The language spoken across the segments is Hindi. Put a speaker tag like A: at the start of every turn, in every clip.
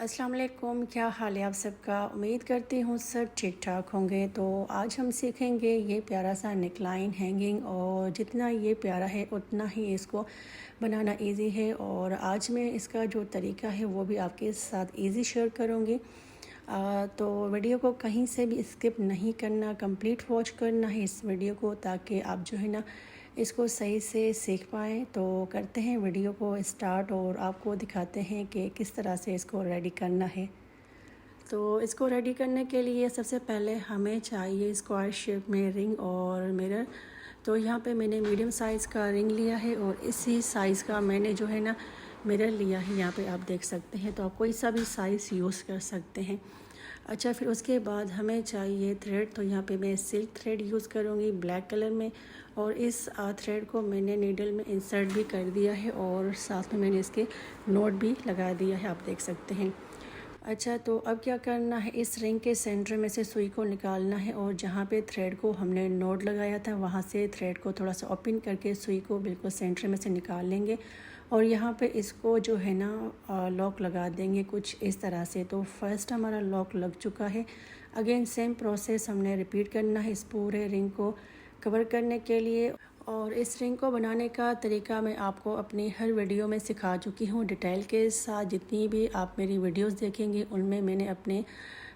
A: अस्सलाम वालेकुम, क्या हाल है आप सबका। उम्मीद करती हूँ सब ठीक ठाक होंगे। तो आज हम सीखेंगे ये प्यारा सा नेकलाइन हैंगिंग, और जितना ये प्यारा है उतना ही इसको बनाना इजी है। और आज मैं इसका जो तरीका है वो भी आपके साथ इजी शेयर करूँगी। तो वीडियो को कहीं से भी स्किप नहीं करना, कंप्लीट वॉच करना है इस वीडियो को, ताकि आप जो है ना इसको सही से सीख पाएँ। तो करते हैं वीडियो को स्टार्ट और आपको दिखाते हैं कि किस तरह से इसको रेडी करना है। तो इसको रेडी करने के लिए सबसे पहले हमें चाहिए स्क्वायर शेप में रिंग और मिरर। तो यहाँ पे मैंने मीडियम साइज़ का रिंग लिया है और इसी साइज़ का मैंने जो है ना मिरर लिया है। यहाँ पे आप देख सकते हैं, तो आप कोई सा भी साइज़ यूज़ कर सकते हैं। अच्छा, फिर उसके बाद हमें चाहिए थ्रेड। तो यहाँ पे मैं सिल्क थ्रेड यूज़ करूँगी ब्लैक कलर में, और इस थ्रेड को मैंने नीडल में इंसर्ट भी कर दिया है और साथ में मैंने इसके नोट भी लगा दिया है, आप देख सकते हैं। अच्छा, तो अब क्या करना है, इस रिंग के सेंटर में से सुई को निकालना है और जहाँ पे थ्रेड को हमने नोट लगाया था वहाँ से थ्रेड को थोड़ा सा ओपन करके सुई को बिल्कुल सेंटर में से निकाल लेंगे और यहाँ पे इसको जो है ना लॉक लगा देंगे कुछ इस तरह से। तो फर्स्ट हमारा लॉक लग चुका है। अगेन सेम प्रोसेस हमने रिपीट करना है इस पूरे रिंग को कवर करने के लिए। और इस रिंग को बनाने का तरीका मैं आपको अपनी हर वीडियो में सिखा चुकी हूँ डिटेल के साथ। जितनी भी आप मेरी वीडियोस देखेंगे उनमें मैंने अपने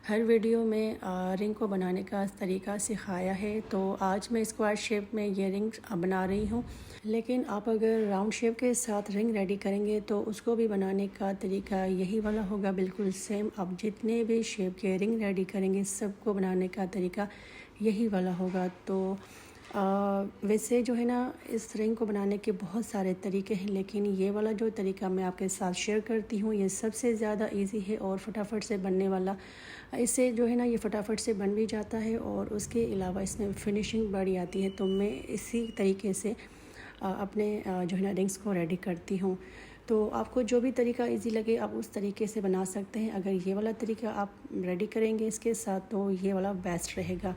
A: हर वीडियो में रिंग को बनाने का तरीका सिखाया है। तो आज मैं स्क्वायर शेप में ये रिंग बना रही हूँ, लेकिन आप अगर राउंड शेप के साथ रिंग रेडी करेंगे तो उसको भी बनाने का तरीका यही वाला होगा, बिल्कुल सेम। आप जितने भी शेप के रिंग रेडी करेंगे सबको बनाने का तरीका यही वाला होगा। तो वैसे जो है ना इस रिंग को बनाने के बहुत सारे तरीके हैं, लेकिन ये वाला जो तरीका मैं आपके साथ शेयर करती हूँ ये सबसे ज़्यादा इजी है और फटाफट से बनने वाला। इससे जो है ना ये फटाफट से बन भी जाता है और उसके अलावा इसमें फिनिशिंग बड़ी आती है। तो मैं इसी तरीके से अपने जो है ना रिंग्स को रेडी करती हूँ। तो आपको जो भी तरीका इजी लगे आप उस तरीके से बना सकते हैं। अगर ये वाला तरीका आप रेडी करेंगे इसके साथ तो ये वाला बेस्ट रहेगा।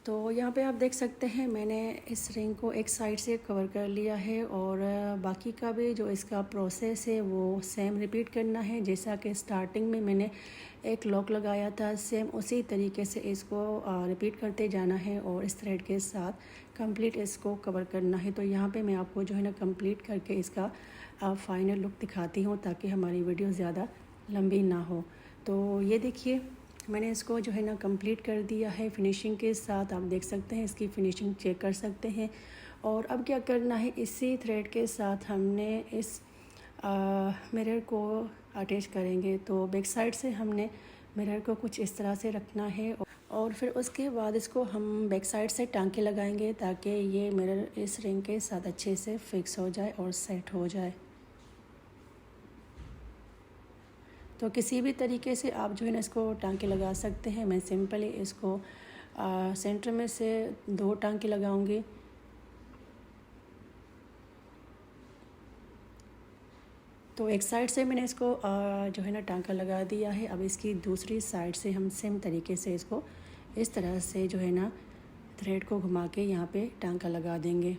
A: तो यहाँ पे आप देख सकते हैं मैंने इस रिंग को एक साइड से कवर कर लिया है और बाकी का भी जो इसका प्रोसेस है वो सेम रिपीट करना है। जैसा कि स्टार्टिंग में मैंने एक लॉक लगाया था, सेम उसी तरीके से इसको रिपीट करते जाना है और इस थ्रेड के साथ कंप्लीट इसको कवर करना है। तो यहाँ पे मैं आपको जो है ना कंप्लीट करके इसका फाइनल लुक दिखाती हूँ ताकि हमारी वीडियो ज़्यादा लंबी ना हो। तो ये देखिए मैंने इसको जो है ना कंप्लीट कर दिया है फिनिशिंग के साथ। आप देख सकते हैं इसकी फिनिशिंग चेक कर सकते हैं। और अब क्या करना है, इसी थ्रेड के साथ हमने इस मिरर को अटैच करेंगे। तो बैक साइड से हमने मिरर को कुछ इस तरह से रखना है और फिर उसके बाद इसको हम बैक साइड से टांके लगाएंगे ताकि ये मिरर इस रिंग के साथ अच्छे से फिक्स हो जाए और सेट हो जाए। तो किसी भी तरीके से आप जो है ना इसको टांके लगा सकते हैं। मैं सिंपली इसको सेंटर में से 2 टांके लगाऊंगी। तो एक साइड से मैंने इसको जो है ना टांका लगा दिया है। अब इसकी दूसरी साइड से हम सेम तरीके से इसको इस तरह से जो है ना थ्रेड को घुमा के यहाँ पे टांका लगा देंगे।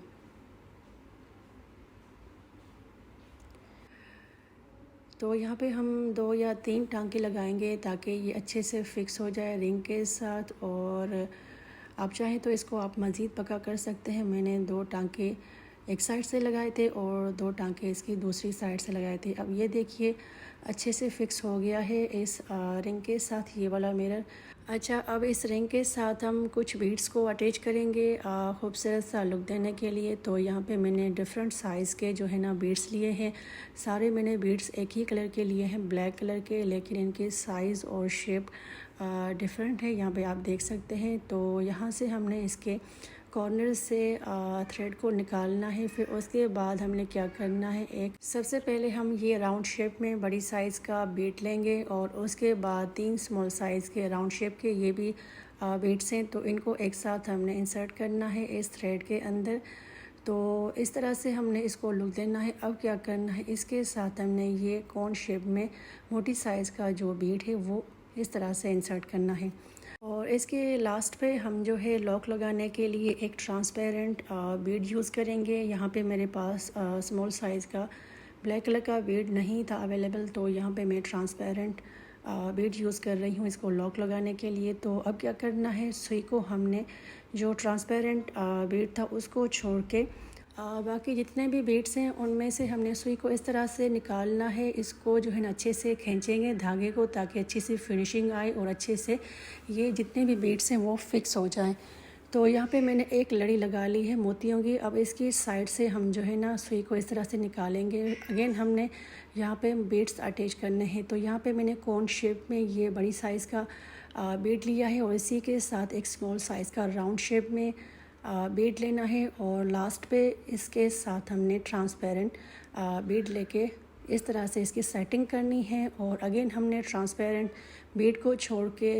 A: तो यहाँ पे हम 2 या 3 टांके लगाएंगे ताकि ये अच्छे से फिक्स हो जाए रिंग के साथ। और आप चाहें तो इसको आप मज़ीद पक्का कर सकते हैं। मैंने 2 टांके एक साइड से लगाए थे और 2 टांके इसकी दूसरी साइड से लगाए थे। अब ये देखिए अच्छे से फिक्स हो गया है इस रिंग के साथ ये वाला मिरर। अच्छा, अब इस रिंग के साथ हम कुछ बीड्स को अटैच करेंगे खूबसूरत सा लुक देने के लिए। तो यहाँ पे मैंने डिफरेंट साइज़ के जो है ना बीड्स लिए हैं। सारे मैंने बीड्स एक ही कलर के लिए हैं, ब्लैक कलर के, लेकिन इनके साइज़ और शेप डिफरेंट है। यहाँ पे आप देख सकते हैं। तो यहाँ से हमने इसके कॉर्नर से थ्रेड को निकालना है। फिर उसके बाद हमने क्या करना है, एक सबसे पहले हम ये राउंड शेप में बड़ी साइज़ का बीट लेंगे और उसके बाद 3 स्मॉल साइज़ के राउंड शेप के ये भी बीट्स हैं। तो इनको एक साथ हमने इंसर्ट करना है इस थ्रेड के अंदर। तो इस तरह से हमने इसको लुक देना है। अब क्या करना है, इसके साथ हमने ये कोन शेप में मोटी साइज़ का जो बीट है वो इस तरह से इंसर्ट करना है। और इसके लास्ट पे हम जो है लॉक लगाने के लिए एक ट्रांसपेरेंट बीड यूज़ करेंगे। यहाँ पे मेरे पास स्मॉल साइज़ का ब्लैक कलर का बीड नहीं था अवेलेबल, तो यहाँ पे मैं ट्रांसपेरेंट बीड यूज़ कर रही हूँ इसको लॉक लगाने के लिए। तो अब क्या करना है, सुई को हमने जो ट्रांसपेरेंट बीड था उसको छोड़ के बाकी जितने भी बीड्स हैं उनमें से हमने सुई को इस तरह से निकालना है। इसको जो है ना अच्छे से खींचेंगे धागे को, ताकि अच्छी सी फिनिशिंग आए और अच्छे से ये जितने भी बीड्स हैं वो फिक्स हो जाएं। तो यहाँ पे मैंने एक लड़ी लगा ली है मोतियों की। अब इसकी साइड से हम जो है ना सुई को इस तरह से निकालेंगे। अगेन हमने यहाँ पे बीड्स अटैच करने हैं। तो यहाँ पे मैंने कोन शेप में ये बड़ी साइज़ का बीड लिया है और इसी के साथ एक स्मॉल साइज़ का राउंड शेप में बीड लेना है। और लास्ट पे इसके साथ हमने ट्रांसपेरेंट बीड लेके इस तरह से इसकी सेटिंग करनी है। और अगेन हमने ट्रांसपेरेंट बीड को छोड़ के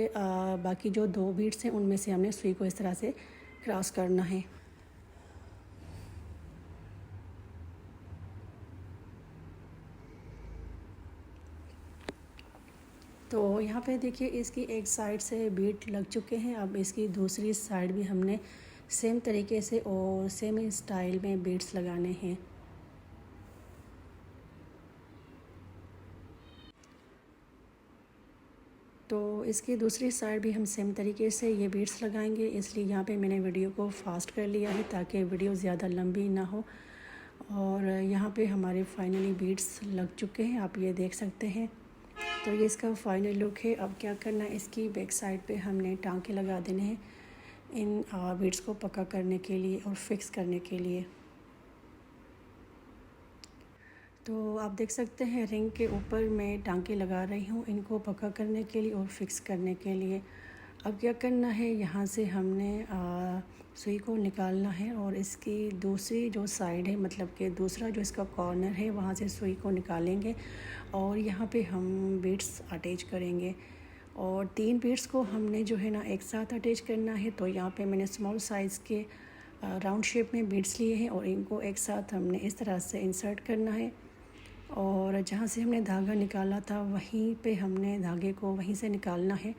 A: बाकी जो 2 बीड्स हैं उनमें से हमने सुई को इस तरह से क्रॉस करना है। तो यहाँ पे देखिए इसकी एक साइड से बीड लग चुके हैं। अब इसकी दूसरी साइड भी हमने सेम तरीके से और सेम ही स्टाइल में बीड्स लगाने हैं। तो इसकी दूसरी साइड भी हम सेम तरीके से ये बीड्स लगाएंगे, इसलिए यहाँ पे मैंने वीडियो को फास्ट कर लिया है ताकि वीडियो ज़्यादा लंबी ना हो। और यहाँ पे हमारे फाइनली बीड्स लग चुके हैं, आप ये देख सकते हैं। तो ये इसका फाइनल लुक है। अब क्या करना है, इसकी बैक साइड पे हमने टांके लगा देने हैं इन बीड्स को पक्का करने के लिए और फिक्स करने के लिए। तो आप देख सकते हैं रिंग के ऊपर मैं टांके लगा रही हूँ इनको पक्का करने के लिए और फिक्स करने के लिए। अब क्या करना है, यहाँ से हमने सुई को निकालना है और इसकी दूसरी जो साइड है, मतलब कि दूसरा जो इसका कॉर्नर है, वहाँ से सुई को निकालेंगे और यहाँ पे हम बीड्स अटैच करेंगे। और 3 बीड्स को हमने जो है ना एक साथ अटैच करना है। तो यहाँ पे मैंने स्मॉल साइज़ के राउंड शेप में बीड्स लिए हैं और इनको एक साथ हमने इस तरह से इंसर्ट करना है। और जहाँ से हमने धागा निकाला था वहीं पे हमने धागे को वहीं से निकालना है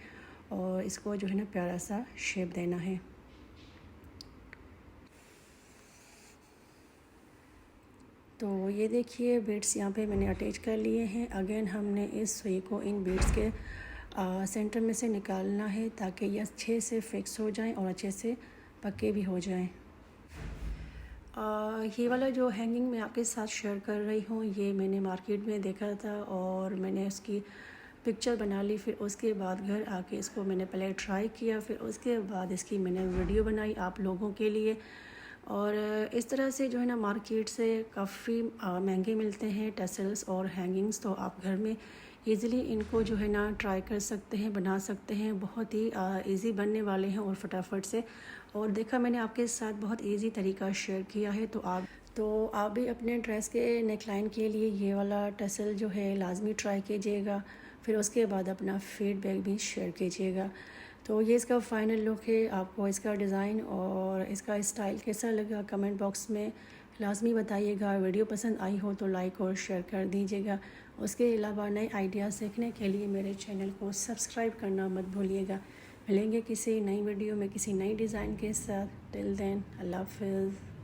A: और इसको जो है ना प्यारा सा शेप देना है। तो ये देखिए बीड्स यहाँ पे मैंने अटैच कर लिए हैं। अगेन हमने इस सुई को इन बीड्स के सेंटर में से निकालना है ताकि ये अच्छे से फिक्स हो जाएं और अच्छे से पक्के भी हो जाएं। ये वाला जो हैंगिंग मैं आपके साथ शेयर कर रही हूँ, ये मैंने मार्केट में देखा था और मैंने उसकी पिक्चर बना ली। फिर उसके बाद घर आके इसको मैंने पहले ट्राई किया, फिर उसके बाद इसकी मैंने वीडियो बनाई आप लोगों के लिए। और इस तरह से जो है ना मार्केट से काफ़ी महंगे मिलते हैं टसल्स और हैंगिंग्स। तो आप घर में इजीली इनको जो है ना ट्राई कर सकते हैं, बना सकते हैं। बहुत ही इजी बनने वाले हैं और फटाफट से। और देखा मैंने आपके साथ बहुत इजी तरीका शेयर किया है। तो आप भी अपने ड्रेस के नेकलाइन के लिए ये वाला टसल जो है लाजमी ट्राई कीजिएगा। फिर उसके बाद अपना फीडबैक भी शेयर कीजिएगा। तो ये इसका फ़ाइनल लुक है। आपको इसका डिज़ाइन और इसका स्टाइल कैसा लगा कमेंट बॉक्स में लाजमी बताइएगा। वीडियो पसंद आई हो तो लाइक और शेयर कर दीजिएगा। उसके अलावा नए आइडियाज़ सीखने के लिए मेरे चैनल को सब्सक्राइब करना मत भूलिएगा। मिलेंगे किसी नई वीडियो में किसी नई डिज़ाइन के साथ। टिल देन अल्लाह हाफ़िज़।